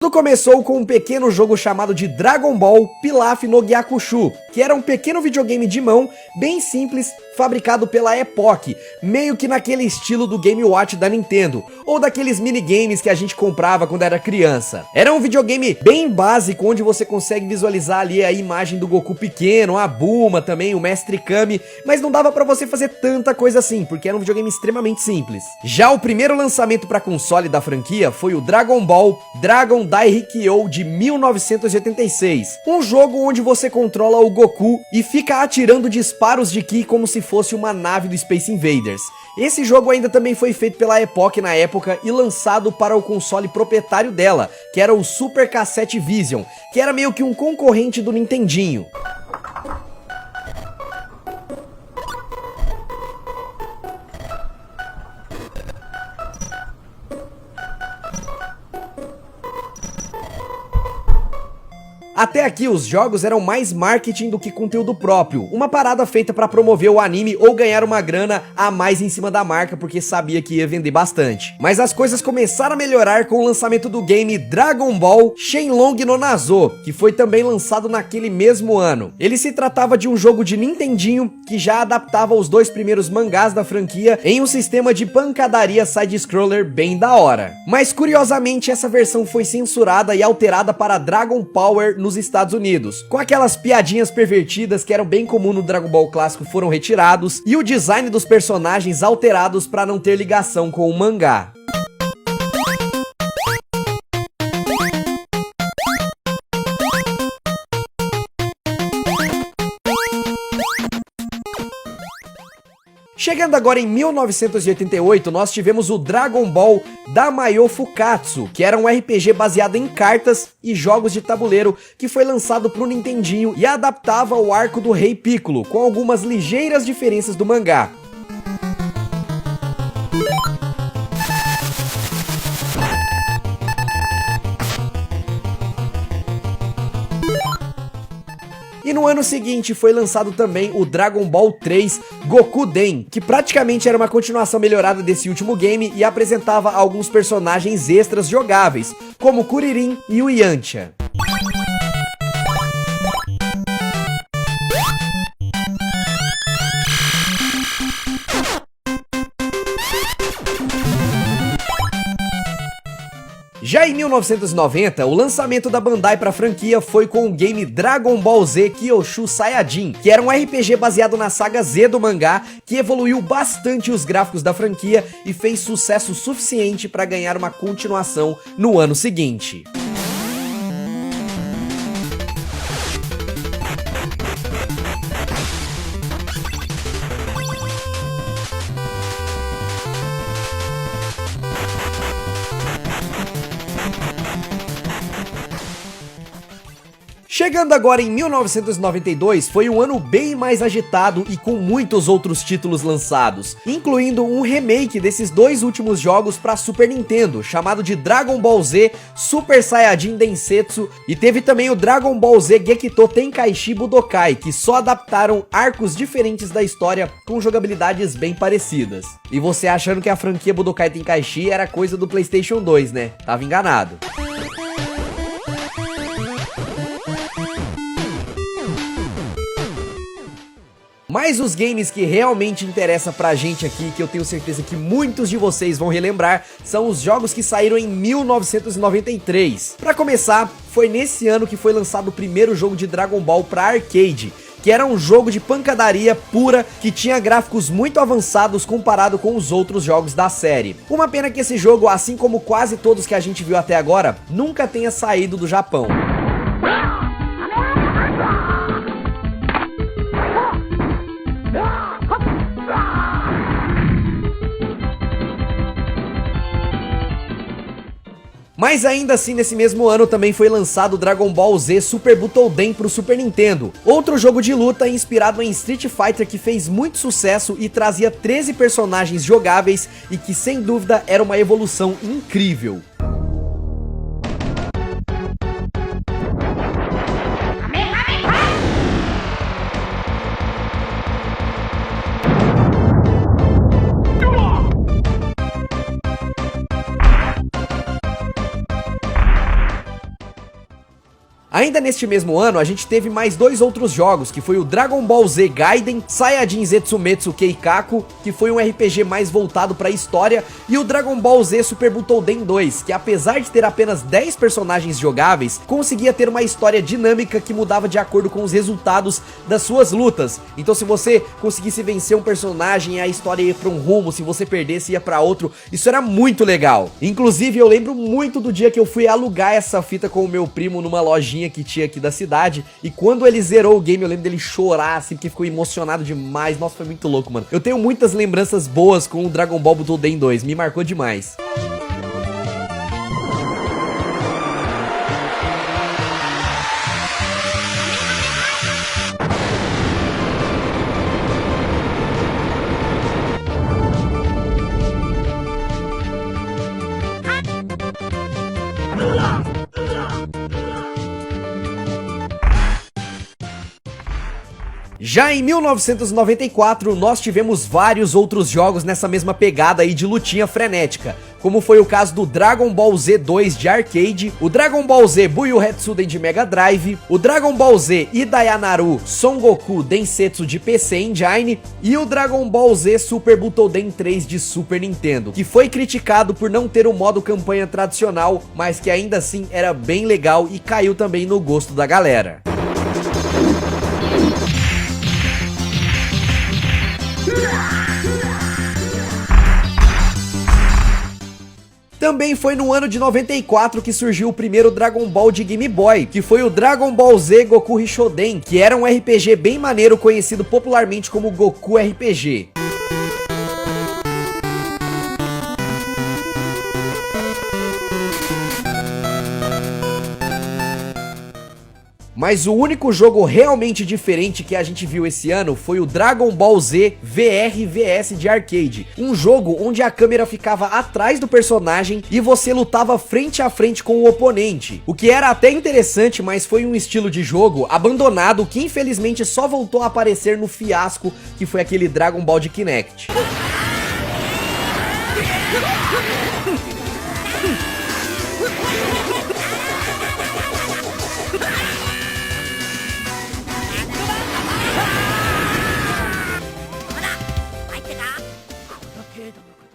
Tudo começou com um pequeno jogo chamado de Dragon Ball Pilaf no Gyakushu, que era um pequeno videogame de mão, bem simples, fabricado pela Epoch, meio que naquele estilo do Game Watch da Nintendo, ou daqueles minigames que a gente comprava quando era criança. Era um videogame bem básico, onde você consegue visualizar ali a imagem do Goku pequeno, a Bulma também, o Mestre Kami, mas não dava pra você fazer tanta coisa assim, porque era um videogame extremamente simples. Já o primeiro lançamento para console da franquia foi o Dragon Ball Dragon Dairikyo de 1986, um jogo onde você controla o Goku e fica atirando disparos de Ki como se fosse uma nave do Space Invaders. Esse jogo ainda também foi feito pela Epoch na época e lançado para o console proprietário dela, que era o Super Cassette Vision, que era meio que um concorrente do Nintendinho. Até aqui os jogos eram mais marketing do que conteúdo próprio, uma parada feita pra promover o anime ou ganhar uma grana a mais em cima da marca porque sabia que ia vender bastante. Mas as coisas começaram a melhorar com o lançamento do game Dragon Ball Shenlong no Nazo, que foi também lançado naquele mesmo ano. Ele se tratava de um jogo de Nintendinho que já adaptava os dois primeiros mangás da franquia em um sistema de pancadaria side-scroller bem da hora. Mas curiosamente essa versão foi censurada e alterada para Dragon Power nos Estados Unidos, com aquelas piadinhas pervertidas que eram bem comum no Dragon Ball clássico foram retirados e o design dos personagens alterados para não ter ligação com o mangá. Chegando agora em 1988, nós tivemos o Dragon Ball Damayo Fukatsu, que era um RPG baseado em cartas e jogos de tabuleiro, que foi lançado pro Nintendinho e adaptava o arco do Rei Piccolo, com algumas ligeiras diferenças do mangá. E no ano seguinte foi lançado também o Dragon Ball 3 Gokuden, que praticamente era uma continuação melhorada desse último game e apresentava alguns personagens extras jogáveis, como o Kuririn e o Yantia. Já em 1990, o lançamento da Bandai para a franquia foi com o game Dragon Ball Z Kyoshu Saiyajin, que era um RPG baseado na saga Z do mangá, que evoluiu bastante os gráficos da franquia e fez sucesso suficiente para ganhar uma continuação no ano seguinte. Chegando agora em 1992, foi um ano bem mais agitado e com muitos outros títulos lançados, incluindo um remake desses dois últimos jogos para Super Nintendo, chamado de Dragon Ball Z Super Saiyajin Densetsu, e teve também o Dragon Ball Z Gekito Tenkaichi Budokai, que só adaptaram arcos diferentes da história com jogabilidades bem parecidas. E você achando que a franquia Budokai Tenkaichi era coisa do PlayStation 2, né? Tava enganado. Mas os games que realmente interessam pra gente aqui, que eu tenho certeza que muitos de vocês vão relembrar, são os jogos que saíram em 1993. Pra começar, foi nesse ano que foi lançado o primeiro jogo de Dragon Ball pra arcade, que era um jogo de pancadaria pura, que tinha gráficos muito avançados comparado com os outros jogos da série. Uma pena que esse jogo, assim como quase todos que a gente viu até agora, nunca tenha saído do Japão. Mas ainda assim, nesse mesmo ano também foi lançado Dragon Ball Z Super Butoden pro Super Nintendo, outro jogo de luta inspirado em Street Fighter que fez muito sucesso e trazia 13 personagens jogáveis e que sem dúvida era uma evolução incrível. Ainda neste mesmo ano, a gente teve mais 2 outros jogos, que foi o Dragon Ball Z Gaiden, Saiyajin Zetsumetsu Keikaku, que foi um RPG mais voltado para a história, e o Dragon Ball Z Super Butoden 2, que apesar de ter apenas 10 personagens jogáveis, conseguia ter uma história dinâmica que mudava de acordo com os resultados das suas lutas. Então se você conseguisse vencer um personagem, a história ia para um rumo, se você perdesse ia para outro, isso era muito legal. Inclusive eu lembro muito do dia que eu fui alugar essa fita com o meu primo numa lojinha que tinha aqui da cidade, e quando ele zerou o game eu lembro dele chorar assim, porque ficou emocionado demais. Nossa, foi muito louco, mano. Eu tenho muitas lembranças boas com o Dragon Ball Butoden 2, me marcou demais. Já em 1994, nós tivemos vários outros jogos nessa mesma pegada aí de lutinha frenética, como foi o caso do Dragon Ball Z 2 de arcade, o Dragon Ball Z Buyu Hetsuden de Mega Drive, o Dragon Ball Z Idayanaru Son Goku Densetsu de PC Engine e o Dragon Ball Z Super Butoden 3 de Super Nintendo, que foi criticado por não ter o modo campanha tradicional, mas que ainda assim era bem legal e caiu também no gosto da galera. Também foi no ano de 94 que surgiu o primeiro Dragon Ball de Game Boy, que foi o Dragon Ball Z Goku Rishoden, que era um RPG bem maneiro conhecido popularmente como Goku RPG. Mas o único jogo realmente diferente que a gente viu esse ano foi o Dragon Ball Z VRVS de arcade. Um jogo onde a câmera ficava atrás do personagem e você lutava frente a frente com o oponente. O que era até interessante, mas foi um estilo de jogo abandonado que infelizmente só voltou a aparecer no fiasco que foi aquele Dragon Ball de Kinect.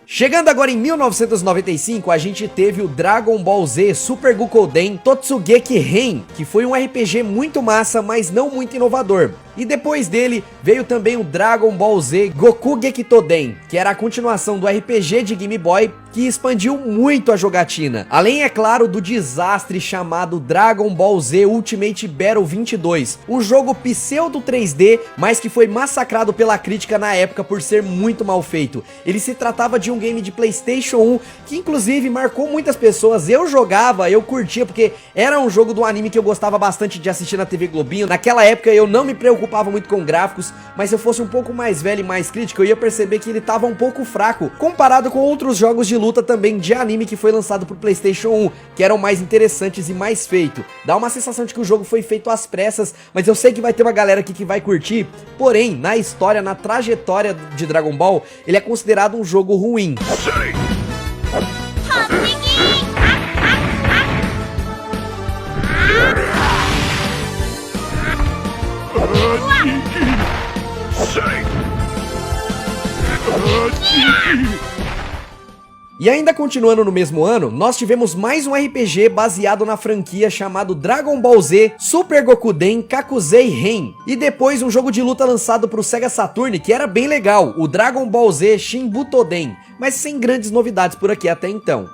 Chegando agora em 1995, a gente teve o Dragon Ball Z Super Gokoden Totsugeki Ren, que foi um RPG muito massa, mas não muito inovador. E depois dele veio também o Dragon Ball Z Goku Gekitoden, que era a continuação do RPG de Game Boy, que expandiu muito a jogatina. Além, é claro, do desastre chamado Dragon Ball Z Ultimate Battle 22, um jogo pseudo 3D, mas que foi massacrado pela crítica na época por ser muito mal feito. Ele se tratava de um game de PlayStation 1, que inclusive marcou muitas pessoas. Eu jogava, eu curtia, porque era um jogo do anime que eu gostava bastante de assistir na TV Globinho. Naquela época eu não me preocupava muito com gráficos, mas se eu fosse um pouco mais velho e mais crítico, eu ia perceber que ele tava um pouco fraco, comparado com outros jogos de luta também de anime que foi lançado pro PlayStation 1, que eram mais interessantes e mais feitos. Dá uma sensação de que o jogo foi feito às pressas, mas eu sei que vai ter uma galera aqui que vai curtir. Porém, na história, na trajetória de Dragon Ball, ele é considerado um jogo ruim. E ainda continuando no mesmo ano, nós tivemos mais um RPG baseado na franquia chamado Dragon Ball Z Super Gokuden Kakuzei Ren. E depois um jogo de luta lançado para o Sega Saturn que era bem legal, o Dragon Ball Z Shin Butoden, mas sem grandes novidades por aqui até então.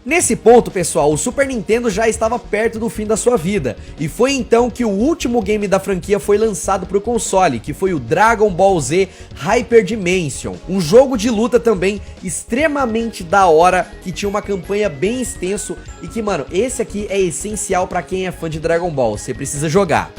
Nesse ponto, pessoal, o Super Nintendo já estava perto do fim da sua vida, e foi então que o último game da franquia foi lançado para o console, que foi o Dragon Ball Z Hyper Dimension, um jogo de luta também extremamente da hora, que tinha uma campanha bem extenso e que, mano, esse aqui é essencial para quem é fã de Dragon Ball, você precisa jogar.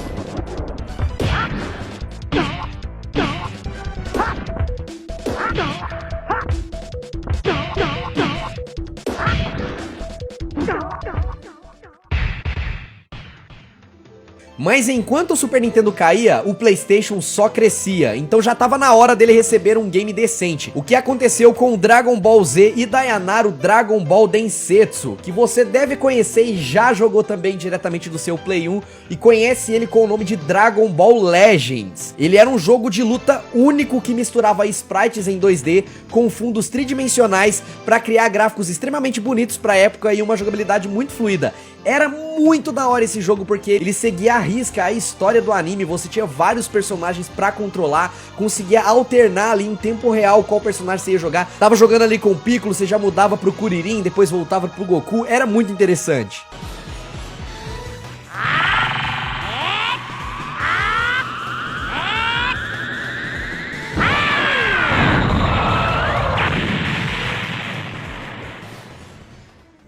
Mas enquanto o Super Nintendo caía, o PlayStation só crescia, então já tava na hora dele receber um game decente. O que aconteceu com o Dragon Ball Z e Dayanaru Dragon Ball Densetsu, que você deve conhecer e já jogou também diretamente do seu Play 1, e conhece ele com o nome de Dragon Ball Legends. Ele era um jogo de luta único que misturava sprites em 2D com fundos tridimensionais para criar gráficos extremamente bonitos para a época e uma jogabilidade muito fluida. Era muito da hora esse jogo porque ele seguia à risca a história do anime, você tinha vários personagens pra controlar, conseguia alternar ali em tempo real qual personagem você ia jogar. Tava jogando ali com o Piccolo, você já mudava pro Kuririn, depois voltava pro Goku, era muito interessante.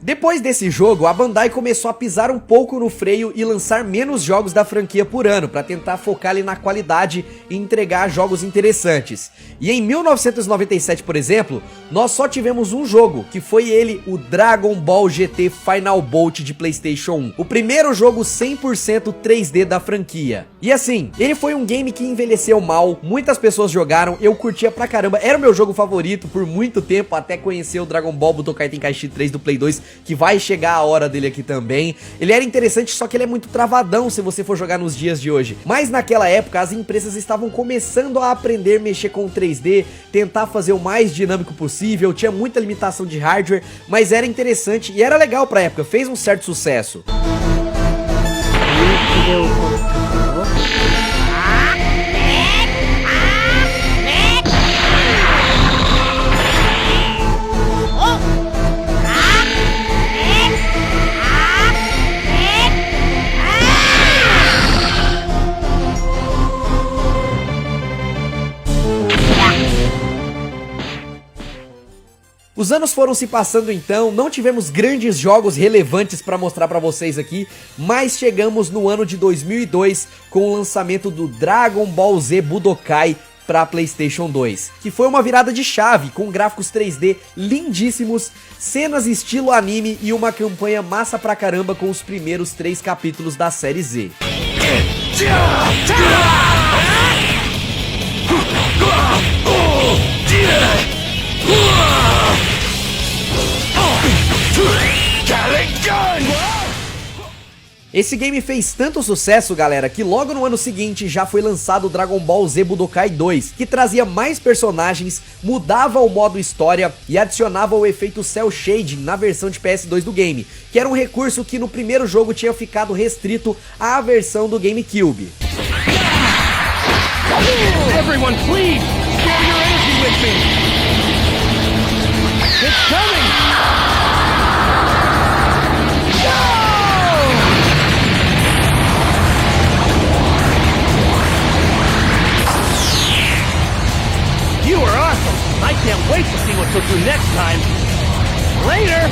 Depois desse jogo, a Bandai começou a pisar um pouco no freio e lançar menos jogos da franquia por ano, para tentar focar ali na qualidade e entregar jogos interessantes. E em 1997, por exemplo, nós só tivemos um jogo, que foi ele, o Dragon Ball GT Final Bolt de PlayStation 1. O primeiro jogo 100% 3D da franquia. E assim, ele foi um game que envelheceu mal, muitas pessoas jogaram, eu curtia pra caramba, era o meu jogo favorito por muito tempo, até conhecer o Dragon Ball Budokai Tenkaichi 3 do Play 2, que vai chegar a hora dele aqui também. Ele era interessante, só que ele é muito travadão se você for jogar nos dias de hoje. Mas naquela época as empresas estavam começando a aprender a mexer com 3D, tentar fazer o mais dinâmico possível, tinha muita limitação de hardware, mas era interessante e era legal pra época, fez um certo sucesso. Os anos foram se passando então, não tivemos grandes jogos relevantes para mostrar para vocês aqui, mas chegamos no ano de 2002 com o lançamento do Dragon Ball Z Budokai para PlayStation 2, que foi uma virada de chave com gráficos 3D lindíssimos, cenas estilo anime e uma campanha massa pra caramba com os primeiros 3 capítulos da série Z. Esse game fez tanto sucesso, galera, que logo no ano seguinte já foi lançado o Dragon Ball Z Budokai 2, que trazia mais personagens, mudava o modo história e adicionava o efeito Cell Shading na versão de PS2 do game, que era um recurso que no primeiro jogo tinha ficado restrito à versão do GameCube. Everyone, please, share your energy with me. It's coming. You are awesome! I can't wait to see what you'll do next time! Later!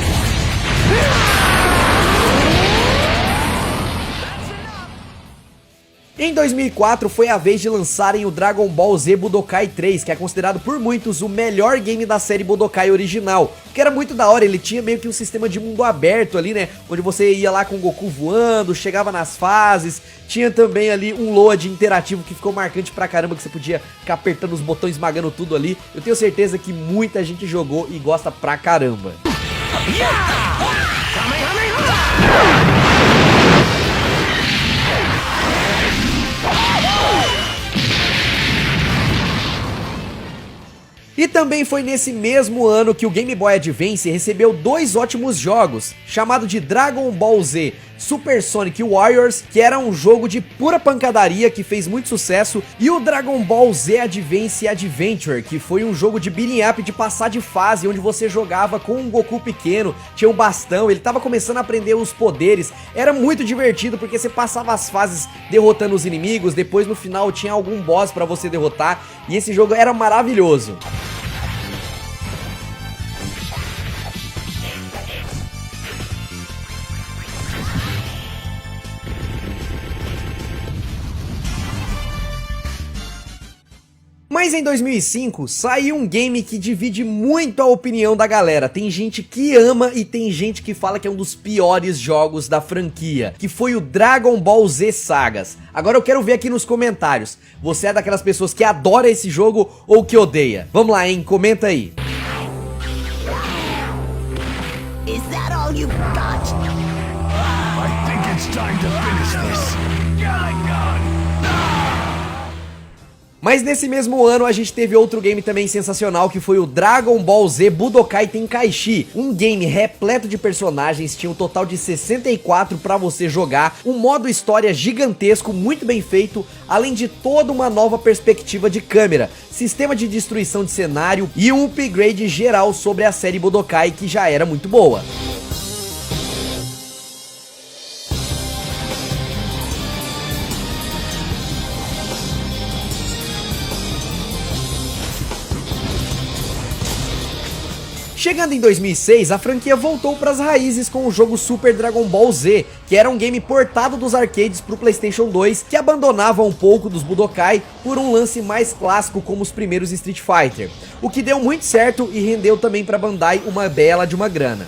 Em 2004 foi a vez de lançarem o Dragon Ball Z Budokai 3, que é considerado por muitos o melhor game da série Budokai original, que era muito da hora. Ele tinha meio que um sistema de mundo aberto ali, né, onde você ia lá com o Goku voando, chegava nas fases, tinha também ali um load interativo que ficou marcante pra caramba, que você podia ficar apertando os botões, esmagando tudo ali. Eu tenho certeza que muita gente jogou e gosta pra caramba. E também foi nesse mesmo ano que o Game Boy Advance recebeu 2 ótimos jogos, chamado de Dragon Ball Z Super Sonic Warriors, que era um jogo de pura pancadaria que fez muito sucesso, e o Dragon Ball Z Advance Adventure, que foi um jogo de beating up de passar de fase, onde você jogava com um Goku pequeno, tinha um bastão, ele tava começando a aprender os poderes, era muito divertido porque você passava as fases derrotando os inimigos, depois no final tinha algum boss pra você derrotar, e esse jogo era maravilhoso. Mas em 2005 saiu um game que divide muito a opinião da galera. Tem gente que ama e tem gente que fala que é um dos piores jogos da franquia, que foi o Dragon Ball Z Sagas. Agora eu quero ver aqui nos comentários, você é daquelas pessoas que adora esse jogo ou que odeia? Vamos lá, hein? Comenta aí. Is that all you've got? I think it's time to finish this. Mas nesse mesmo ano a gente teve outro game também sensacional, que foi o Dragon Ball Z Budokai Tenkaichi, um game repleto de personagens, tinha um total de 64 pra você jogar, um modo história gigantesco, muito bem feito, além de toda uma nova perspectiva de câmera, sistema de destruição de cenário e um upgrade geral sobre a série Budokai, que já era muito boa. Chegando em 2006, a franquia voltou para as raízes com o jogo Super Dragon Ball Z, que era um game portado dos arcades para o PlayStation 2, que abandonava um pouco dos Budokai por um lance mais clássico como os primeiros Street Fighter, o que deu muito certo e rendeu também para Bandai uma bela de uma grana.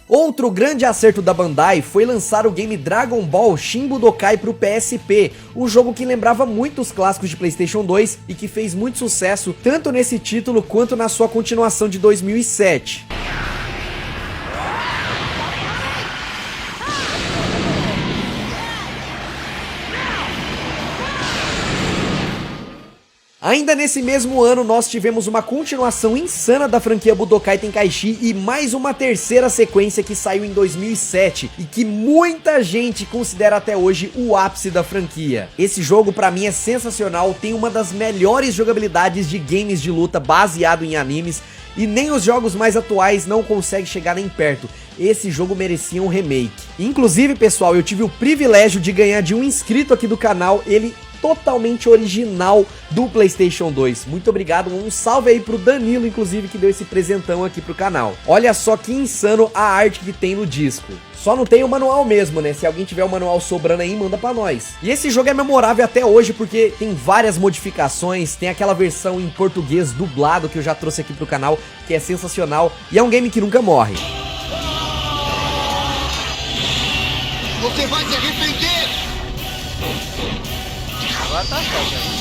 Outro grande acerto da Bandai foi lançar o game Dragon Ball Shin Budokai para o PSP, um jogo que lembrava muito os clássicos de PlayStation 2 e que fez muito sucesso tanto nesse título quanto na sua continuação de 2007. Ainda nesse mesmo ano nós tivemos uma continuação insana da franquia Budokai Tenkaichi e mais uma terceira sequência que saiu em 2007 e que muita gente considera até hoje o ápice da franquia. Esse jogo pra mim é sensacional, tem uma das melhores jogabilidades de games de luta baseado em animes e nem os jogos mais atuais não conseguem chegar nem perto. Esse jogo merecia um remake. Inclusive, pessoal, eu tive o privilégio de ganhar de um inscrito aqui do canal, ele totalmente original do PlayStation 2. Muito obrigado, um salve aí pro Danilo, inclusive, que deu esse presentão aqui pro canal. Olha só que insano a arte que tem no disco. Só não tem o manual mesmo, né? Se alguém tiver o manual sobrando aí, manda pra nós. E esse jogo é memorável até hoje porque tem várias modificações, tem aquela versão em português dublado que eu já trouxe aqui pro canal, que é sensacional, e é um game que nunca morre. Você vai se arrepender! Agora tá certo.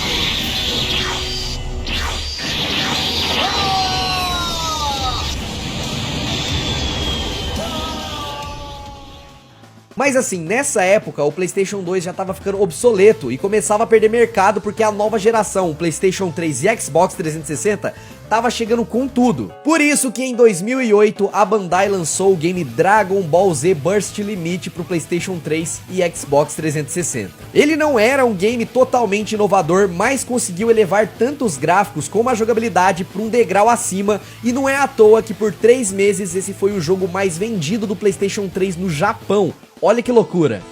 Mas assim, nessa época o PlayStation 2 já tava ficando obsoleto e começava a perder mercado porque a nova geração, o PlayStation 3 e Xbox 360, tava chegando com tudo. Por isso que em 2008 a Bandai lançou o game Dragon Ball Z Burst Limit pro PlayStation 3 e Xbox 360. Ele não era um game totalmente inovador, mas conseguiu elevar tanto os gráficos como a jogabilidade para um degrau acima, e não é à toa que por 3 meses esse foi o jogo mais vendido do PlayStation 3 no Japão. Olha que loucura!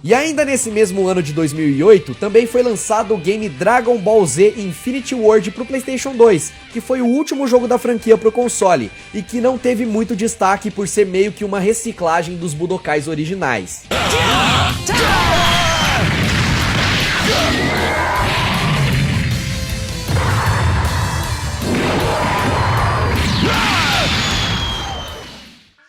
E ainda nesse mesmo ano de 2008, também foi lançado o game Dragon Ball Z Infinity World pro PlayStation 2, que foi o último jogo da franquia pro console, e que não teve muito destaque por ser meio que uma reciclagem dos Budokais originais.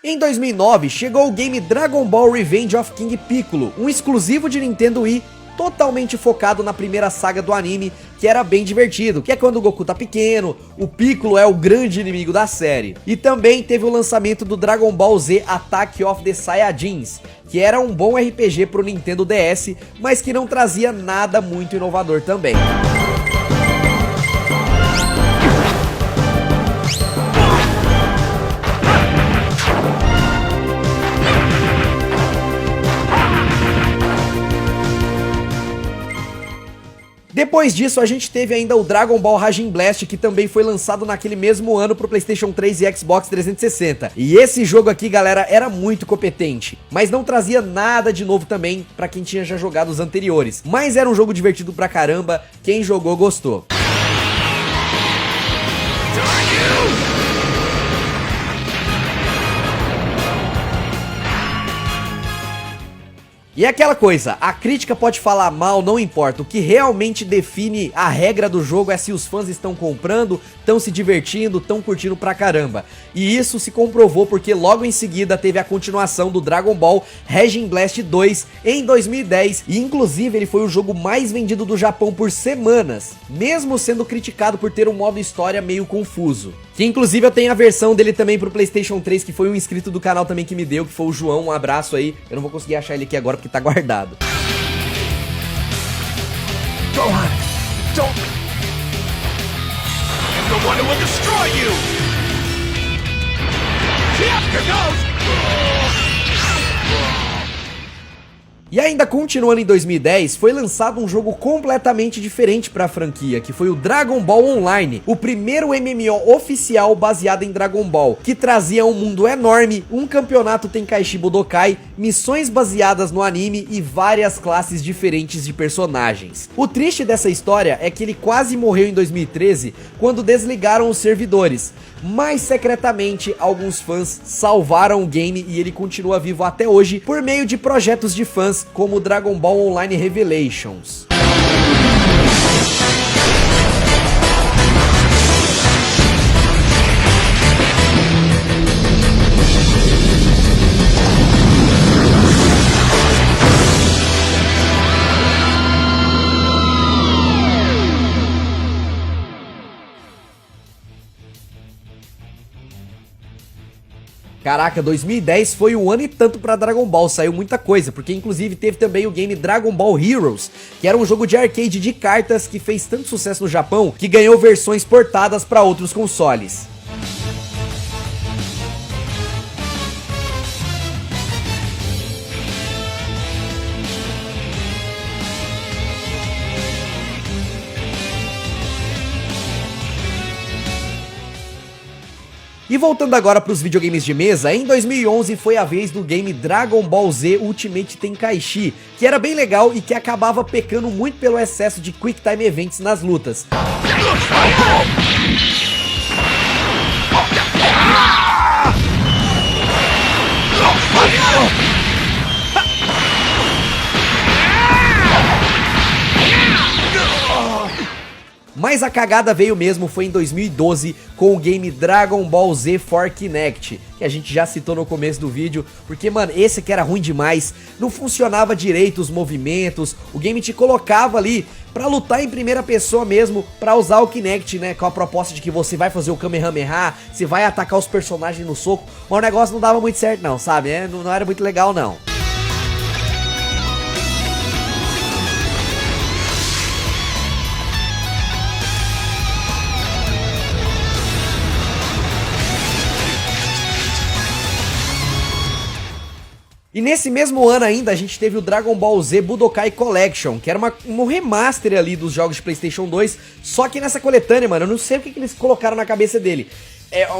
Em 2009, chegou o game Dragon Ball Revenge of King Piccolo, um exclusivo de Nintendo Wii, totalmente focado na primeira saga do anime, que era bem divertido, que é quando o Goku tá pequeno, o Piccolo é o grande inimigo da série. E também teve o lançamento do Dragon Ball Z Attack of the Saiyajins, que era um bom RPG pro Nintendo DS, mas que não trazia nada muito inovador também. Depois disso, a gente teve ainda o Dragon Ball Raging Blast, que também foi lançado naquele mesmo ano pro PlayStation 3 e Xbox 360. E esse jogo aqui, galera, era muito competente, mas não trazia nada de novo também pra quem tinha já jogado os anteriores. Mas era um jogo divertido pra caramba, quem jogou gostou. E é aquela coisa, a crítica pode falar mal, não importa, o que realmente define a regra do jogo é se os fãs estão comprando, estão se divertindo, estão curtindo pra caramba. E isso se comprovou porque logo em seguida teve a continuação do Dragon Ball Raging Blast 2 em 2010, e inclusive ele foi o jogo mais vendido do Japão por semanas, mesmo sendo criticado por ter um modo história meio confuso. Que inclusive eu tenho a versão dele também pro PlayStation 3, que foi um inscrito do canal também que me deu, que foi o João, um abraço aí. Eu não vou conseguir achar ele aqui agora porque tá guardado. Gohan, don't... I'm the one who will destroy you! Here goes! E ainda continuando em 2010, foi lançado um jogo completamente diferente para a franquia, que foi o Dragon Ball Online, o primeiro MMO oficial baseado em Dragon Ball, que trazia um mundo enorme, um campeonato Tenkaichi Budokai, missões baseadas no anime e várias classes diferentes de personagens. O triste dessa história é que ele quase morreu em 2013, quando desligaram os servidores, mas secretamente alguns fãs salvaram o game e ele continua vivo até hoje por meio de projetos de fãs como Dragon Ball Online Revelations. Caraca, 2010 foi um ano e tanto pra Dragon Ball, saiu muita coisa, porque inclusive teve também o game Dragon Ball Heroes, que era um jogo de arcade de cartas que fez tanto sucesso no Japão, que ganhou versões portadas pra outros consoles. E voltando agora para os videogames de mesa, em 2011 foi a vez do game Dragon Ball Z Ultimate Tenkaichi, que era bem legal e que acabava pecando muito pelo excesso de Quick Time Events nas lutas. Mas a cagada veio mesmo foi em 2012 com o game Dragon Ball Z for Kinect, que a gente já citou no começo do vídeo, porque, mano, esse aqui era ruim demais, não funcionava direito os movimentos, o game te colocava ali pra lutar em primeira pessoa mesmo, pra usar o Kinect, né, com a proposta de que você vai fazer o Kamehameha, você vai atacar os personagens no soco, mas o negócio não dava muito certo não, sabe, não era muito legal não. E nesse mesmo ano ainda a gente teve o Dragon Ball Z Budokai Collection, que era um remaster ali dos jogos de PlayStation 2, só que nessa coletânea, mano, eu não sei o que eles colocaram na cabeça dele.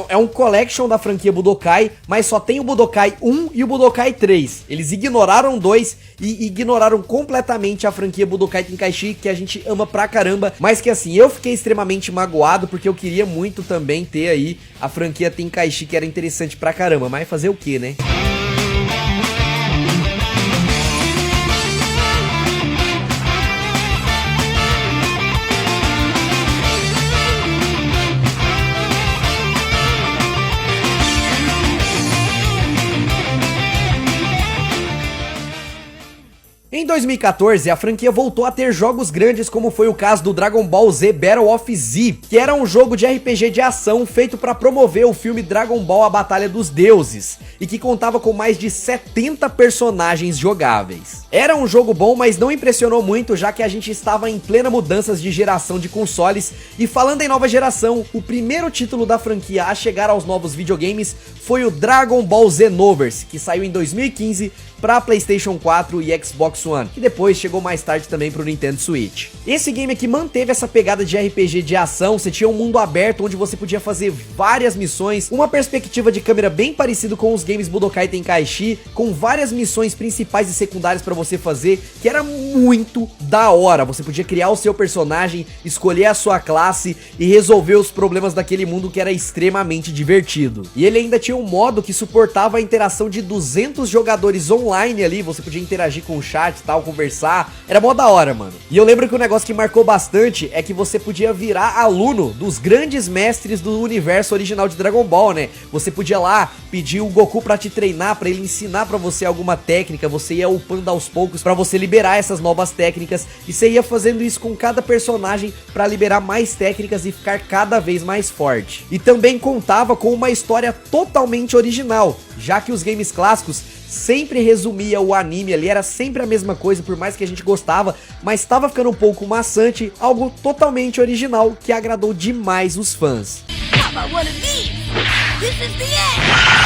É um collection da franquia Budokai, mas só tem o Budokai 1 e o Budokai 3. Eles ignoraram 2 e ignoraram completamente a franquia Budokai Tenkaichi, que a gente ama pra caramba, mas que assim, eu fiquei extremamente magoado porque eu queria muito também ter aí a franquia Tenkaichi, que era interessante pra caramba, mas fazer o que, né? Em 2014, a franquia voltou a ter jogos grandes, como foi o caso do Dragon Ball Z Battle of Z, que era um jogo de RPG de ação feito para promover o filme Dragon Ball A Batalha dos Deuses, e que contava com mais de 70 personagens jogáveis. Era um jogo bom, mas não impressionou muito, já que a gente estava em plena mudanças de geração de consoles, e falando em nova geração, o primeiro título da franquia a chegar aos novos videogames foi o Dragon Ball Xenoverse, que saiu em 2015 para PlayStation 4 e Xbox One, que depois chegou mais tarde também pro Nintendo Switch. Esse game aqui manteve essa pegada de RPG de ação, você tinha um mundo aberto onde você podia fazer várias missões, uma perspectiva de câmera bem parecido com os games Budokai Tenkaichi, com várias missões principais e secundárias para você fazer, que era muito da hora. Você podia criar o seu personagem, escolher a sua classe e resolver os problemas daquele mundo, que era extremamente divertido. E ele ainda tinha um modo que suportava a interação de 200 jogadores online ali, você podia interagir com o chat e tal, conversar, era mó da hora, mano. E eu lembro que um negócio que marcou bastante é que você podia virar aluno dos grandes mestres do universo original de Dragon Ball, né? Você podia lá pedir o Goku pra te treinar, pra ele ensinar pra você alguma técnica, você ia upando aos poucos pra você liberar essas novas técnicas, e você ia fazendo isso com cada personagem pra liberar mais técnicas e ficar cada vez mais forte. E também contava com uma história totalmente original, já que os games clássicos sempre resumia o anime ali, era sempre a mesma coisa, por mais que a gente gostava, mas estava ficando um pouco maçante, algo totalmente original que agradou demais os fãs. How about one of these? This is the end!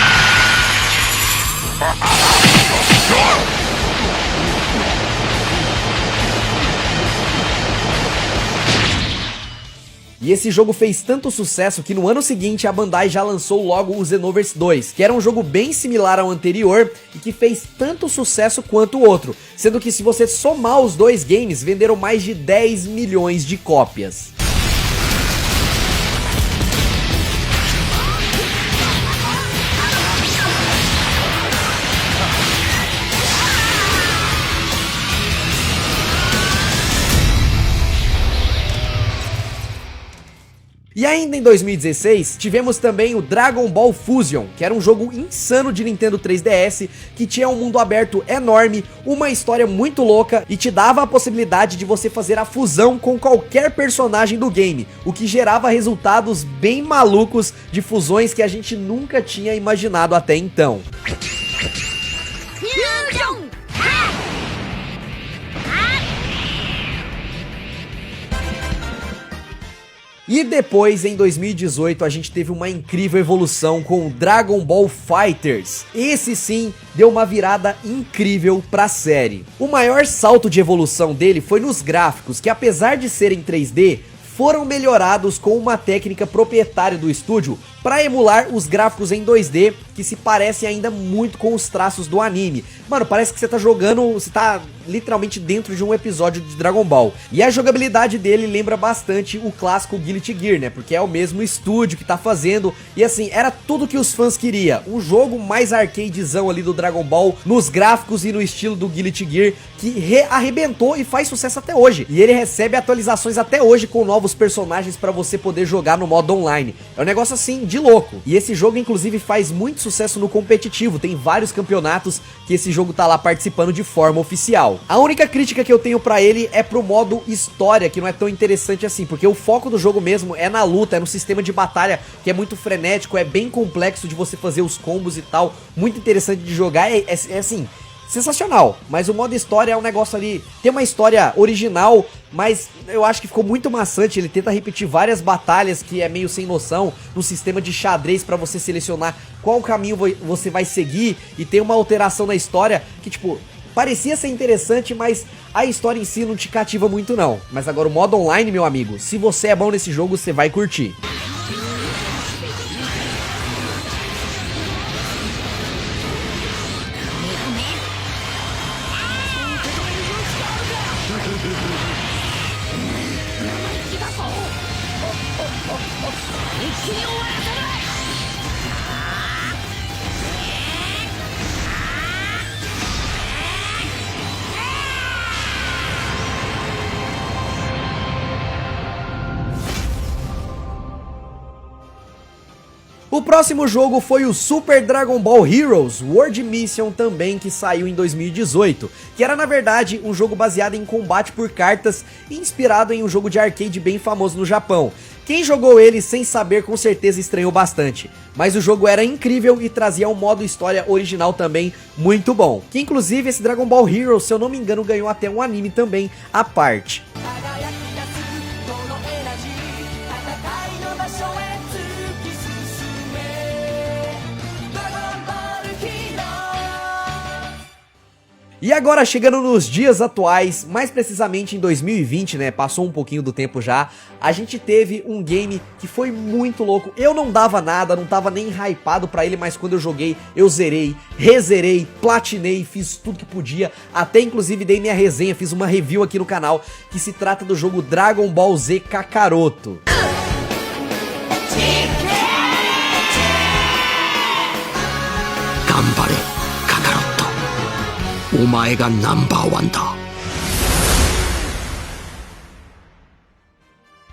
E esse jogo fez tanto sucesso que no ano seguinte a Bandai já lançou logo o Xenoverse 2, que era um jogo bem similar ao anterior e que fez tanto sucesso quanto o outro, sendo que se você somar os dois games, venderam mais de 10 milhões de cópias. E ainda em 2016, tivemos também o Dragon Ball Fusion, que era um jogo insano de Nintendo 3DS, que tinha um mundo aberto enorme, uma história muito louca e te dava a possibilidade de você fazer a fusão com qualquer personagem do game, o que gerava resultados bem malucos de fusões que a gente nunca tinha imaginado até então. E depois, em 2018, a gente teve uma incrível evolução com o Dragon Ball FighterZ. Esse sim deu uma virada incrível pra série. O maior salto de evolução dele foi nos gráficos, que apesar de serem 3D, foram melhorados com uma técnica proprietária do estúdio para emular os gráficos em 2D, que se parecem ainda muito com os traços do anime. Mano, parece que você tá jogando, você tá literalmente dentro de um episódio de Dragon Ball. E a jogabilidade dele lembra bastante o clássico Guilty Gear, né? Porque é o mesmo estúdio que tá fazendo. E assim, era tudo que os fãs queriam. Um jogo mais arcadezão ali do Dragon Ball, nos gráficos e no estilo do Guilty Gear, que arrebentou e faz sucesso até hoje. E ele recebe atualizações até hoje com novos personagens para você poder jogar no modo online. É um negócio assim de louco. E esse jogo inclusive faz muito sucesso no competitivo, tem vários campeonatos que esse jogo tá lá participando de forma oficial. A única crítica que eu tenho pra ele é pro modo história, que não é tão interessante assim, porque o foco do jogo mesmo é na luta, é no sistema de batalha, que é muito frenético, é bem complexo de você fazer os combos e tal, muito interessante de jogar, é assim, sensacional. Mas o modo história é um negócio ali, tem uma história original, mas eu acho que ficou muito maçante. Ele tenta repetir várias batalhas que é meio sem noção, no sistema de xadrez pra você selecionar qual caminho você vai seguir, e tem uma alteração na história que tipo, parecia ser interessante, mas a história em si não te cativa muito não. Mas agora o modo online, meu amigo, se você é bom nesse jogo, você vai curtir. O próximo jogo foi o Super Dragon Ball Heroes World Mission também, que saiu em 2018, que era na verdade um jogo baseado em combate por cartas, inspirado em um jogo de arcade bem famoso no Japão. Quem jogou ele sem saber com certeza estranhou bastante, mas o jogo era incrível e trazia um modo história original também muito bom, que inclusive esse Dragon Ball Heroes, se eu não me engano, ganhou até um anime também à parte. E agora chegando nos dias atuais, mais precisamente em 2020, né, passou um pouquinho do tempo já, a gente teve um game que foi muito louco. Eu não dava nada, não tava nem hypado pra ele, mas quando eu joguei, eu zerei, rezerei, platinei, fiz tudo que podia, até inclusive dei minha resenha, fiz uma review aqui no canal, que se trata do jogo Dragon Ball Z Kakaroto. Gambare, Kakaroto. Omae ga #1 da.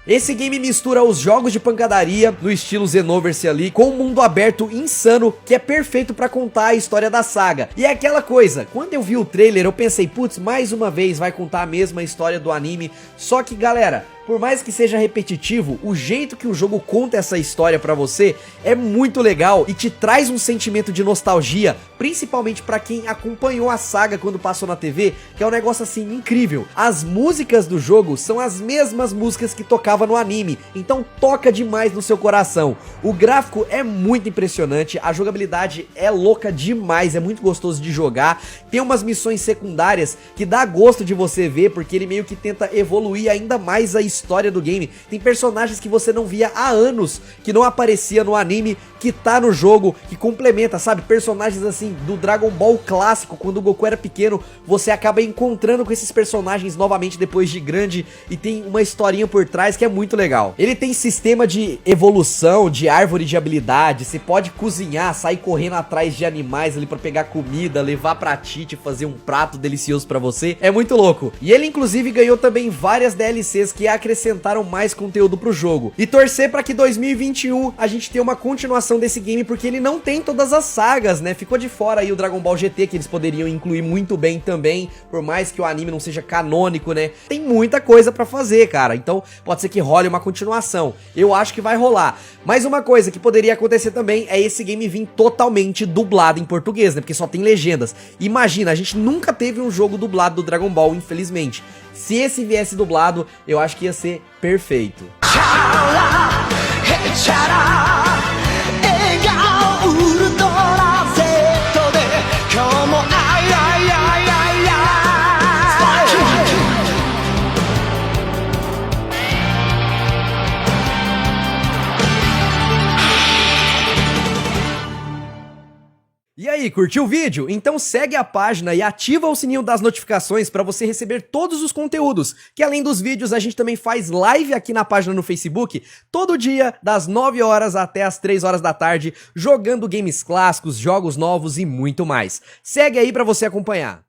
Esse game mistura os jogos de pancadaria, no estilo Xenoverse ali, com um mundo aberto insano, que é perfeito pra contar a história da saga. E é aquela coisa, quando eu vi o trailer eu pensei, putz, mais uma vez vai contar a mesma história do anime, só que galera, por mais que seja repetitivo, o jeito que o jogo conta essa história pra você é muito legal e te traz um sentimento de nostalgia, principalmente pra quem acompanhou a saga quando passou na TV, que é um negócio assim incrível. As músicas do jogo são as mesmas músicas que tocava no anime, então toca demais no seu coração. O gráfico é muito impressionante, a jogabilidade é louca demais, é muito gostoso de jogar. Tem umas missões secundárias que dá gosto de você ver, porque ele meio que tenta evoluir ainda mais a história do game. Tem personagens que você não via há anos, que não aparecia no anime, que tá no jogo, que complementa, sabe? Personagens assim do Dragon Ball clássico, quando o Goku era pequeno, você acaba encontrando com esses personagens novamente depois de grande, e tem uma historinha por trás que é muito legal. Ele tem sistema de evolução, de árvore de habilidade, você pode cozinhar, sair correndo atrás de animais ali pra pegar comida, levar pra Tite, fazer um prato delicioso pra você, é muito louco. E ele inclusive ganhou também várias DLCs que acrescentaram mais conteúdo pro jogo. E torcer pra que 2021 a gente tenha uma continuação desse game, porque ele não tem todas as sagas, né? Ficou de fora aí o Dragon Ball GT, que eles poderiam incluir muito bem também, por mais que o anime não seja canônico, né? Tem muita coisa pra fazer, cara, então pode ser que role uma continuação. Eu acho que vai rolar. Mas uma coisa que poderia acontecer também é esse game vir totalmente dublado em português, né? Porque só tem legendas. Imagina, a gente nunca teve um jogo dublado do Dragon Ball, infelizmente. Se esse viesse dublado, eu acho que ia ser perfeito. E aí, curtiu o vídeo? Então segue a página e ativa o sininho das notificações para você receber todos os conteúdos, que além dos vídeos a gente também faz live aqui na página no Facebook, todo dia das 9 horas até as 3 horas da tarde, jogando games clássicos, jogos novos e muito mais. Segue aí para você acompanhar.